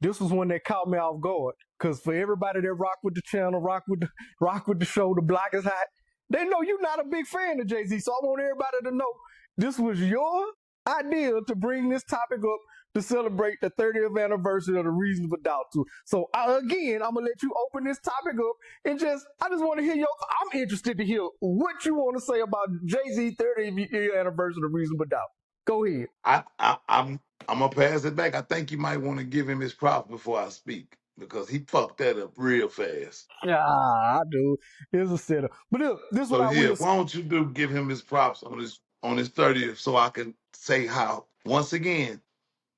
This was one that caught me off guard. Cause for everybody that rock with the channel, rock with the show, the block is hot, they know you're not a big fan of Jay-Z. So I want everybody to know this was your idea to bring this topic up to celebrate the 30th anniversary of the Reasonable Doubt too. So again, I'm gonna let you open this topic up and I just want to hear I'm interested to hear what you want to say about Jay-Z 30th year anniversary of the Reasonable Doubt. Go ahead. I'm gonna pass it back. I think you might want to give him his props before I speak because he fucked that up real fast. Yeah, I do. It's a setup. But look, this is So what I yeah, will say. why don't you give him his props on his 30th so I can say how once again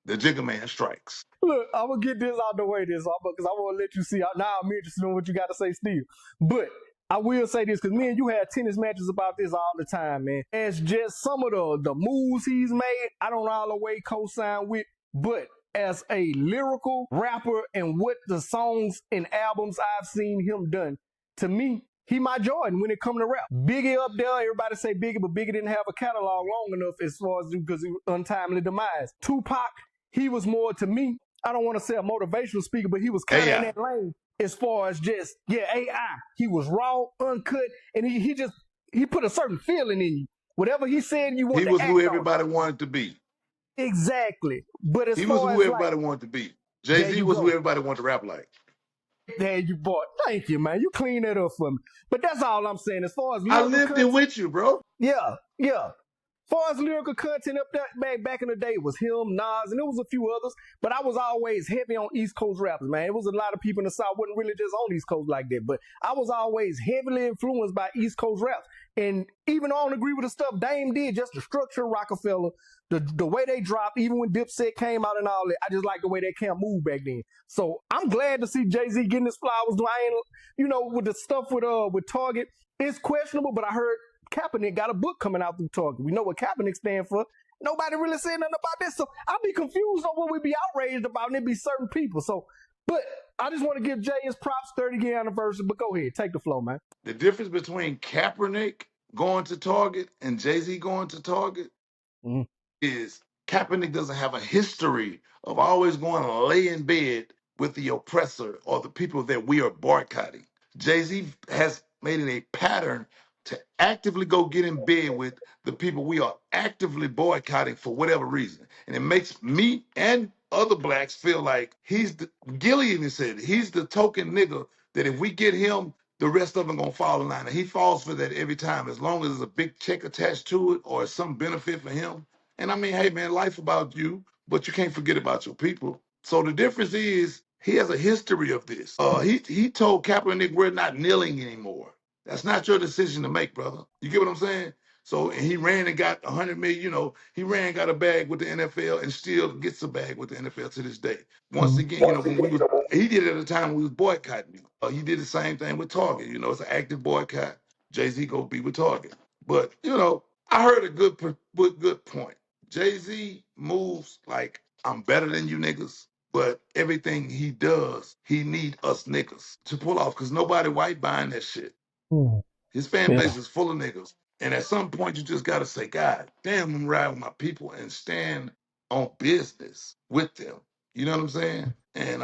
the Jigga Man strikes. Look, I'm gonna get this out the way because I want to let you see. Now I'm interested in what you got to say, Steve. But I will say this because me and you had tennis matches about this all the time, man. As just some of the moves he's made, I don't all the way co-sign with, but as a lyrical rapper and what the songs and albums I've seen him done, to me, he my Jordan when it come to rap. Biggie up there, everybody say Biggie, but Biggie didn't have a catalog long enough as far as because he was untimely demise. Tupac, he was more to me, I don't want to say a motivational speaker, but he was kind of in that lane as far as just, AI. He was raw, uncut, and he put a certain feeling in you. Whatever he said, you want to act on. He was who everybody wanted to be. Exactly. But he was who everybody wanted to be. Jay-Z was who everybody wanted to rap like. There you bought. Thank you, man. You clean that up for me. But that's all I'm saying. As far as I lived it with you, bro. Yeah. As far as lyrical content up there, back in the day, it was him, Nas, and there was a few others. But I was always heavy on East Coast rappers, man. It was a lot of people in the South wasn't really just on East Coast like that. But I was always heavily influenced by East Coast raps. And even though I don't agree with the stuff Dame did, just the structure of Rockefeller, the way they dropped, even when Dipset came out and all that, I just like the way they can't move back then. So I'm glad to see Jay-Z getting his flowers. With the stuff with Target, it's questionable, but I heard Kaepernick got a book coming out through Target. We know what Kaepernick stands for. Nobody really said nothing about this. So I'll be confused on what we be outraged about, and it be certain people. But I just want to give Jay his props, 30th anniversary. But go ahead, take the flow, man. The difference between Kaepernick going to Target and Jay-Z going to Target is Kaepernick doesn't have a history of always going to lay in bed with the oppressor or the people that we are boycotting. Jay-Z has made it a pattern to actively go get in bed with the people we are actively boycotting for whatever reason. And it makes me and other blacks feel like Gillian said, he's the token nigga that if we get him, the rest of them gonna fall in line. And he falls for that every time, as long as there's a big check attached to it or some benefit for him. And I mean, hey man, life about you, but you can't forget about your people. So the difference is he has a history of this. He told Kaepernick, we're not kneeling anymore. That's not your decision to make, brother. You get what I'm saying? So and he ran and got 100 million, he ran and got a bag with the NFL and still gets a bag with the NFL to this day. Once again, he did it at a time when we was boycotting. He did the same thing with Target. It's an active boycott. Jay-Z go be with Target. But, I heard a good point. Jay-Z moves like I'm better than you niggas, but everything he does, he need us niggas to pull off because nobody white buying that shit. His fan base is full of niggas. And at some point, you just got to say, God damn, I'm riding with my people and stand on business with them. You know what I'm saying? And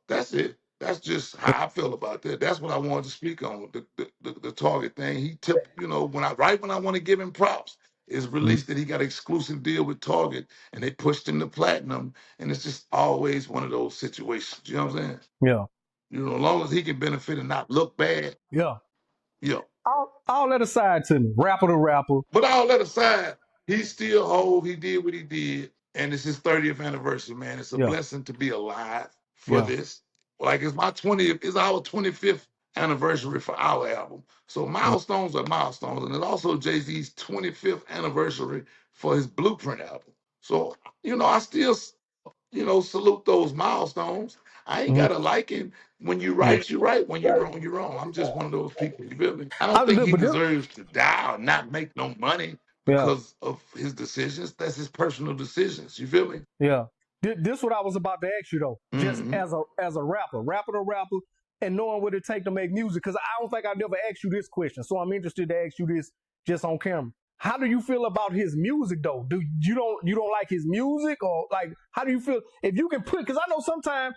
that's it. That's just how I feel about that. That's what I wanted to speak on, the Target thing. He tipped, when I want to give him props, is released that he got an exclusive deal with Target and they pushed him to platinum. And it's just always one of those situations. You know what I'm saying? Yeah. As long as he can benefit and not look bad. Yeah. Yeah. All that aside to me, rapper to rapper. But all that aside, he still whole. He did what he did. And it's his 30th anniversary, man. It's a blessing to be alive for this. Like it's our 25th anniversary for our album. So milestones are milestones. And it's also Jay-Z's 25th anniversary for his Blueprint album. So, I still, salute those milestones. I ain't gotta like him. When you right, you right. When you're wrong, you're wrong. I'm just one of those people. You feel me? I don't think he deserves to die or not make no money because of his decisions. That's his personal decisions. You feel me? Yeah. This what I was about to ask you though. Just as a rapper to rapper, and knowing what it take to make music. Because I don't think I've never asked you this question. So I'm interested to ask you this just on camera. How do you feel about his music though? Do you don't like his music, or like how do you feel if you can put? Because I know sometimes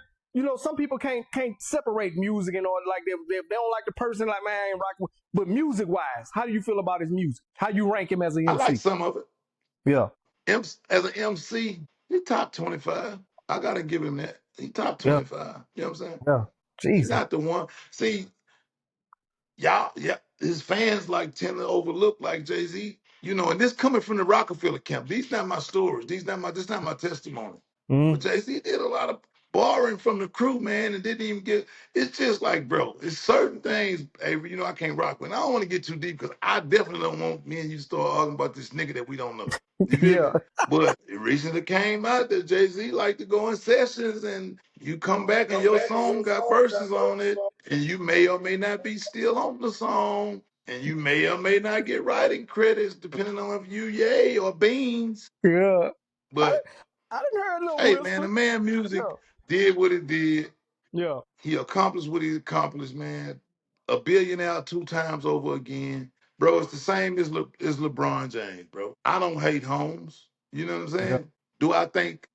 some people can't separate music and all, like they don't like the person, like, man, I ain't rocking. But music wise, how do you feel about his music? How you rank him as an I like MC? some of it. Yeah, As an MC, he top 25. I gotta give him that. He top yeah, 25. You know what I'm saying? yeah. He Jesus. not the one. See, y'all, yeah, his fans like tend to overlook like Jay-Z. And this coming from the Rockefeller camp. These not my stories. This not my testimony. But Mm. Jay-Z did a lot of borrowing from the crew, man, and didn't even get. It's just like, bro, it's certain things, Avery, I can't rock with. And I don't want to get too deep because I definitely don't want me and you to start arguing about this nigga that we don't know. You feel Yeah, me? But it recently came out that Jay-Z like to go in sessions and you come back and your song got verses on it, and you may or may not be still on the song, and you may or may not get writing credits depending on if you Yay or Beans. yeah. I But I didn't hear a little hey, man, whisper. the man music Yeah, did what it did. yeah, He accomplished what he accomplished, man. A billionaire 2 times over again. Bro, it's the same as LeBron James, bro. I don't hate Holmes. You know what I'm yeah. saying? Do I think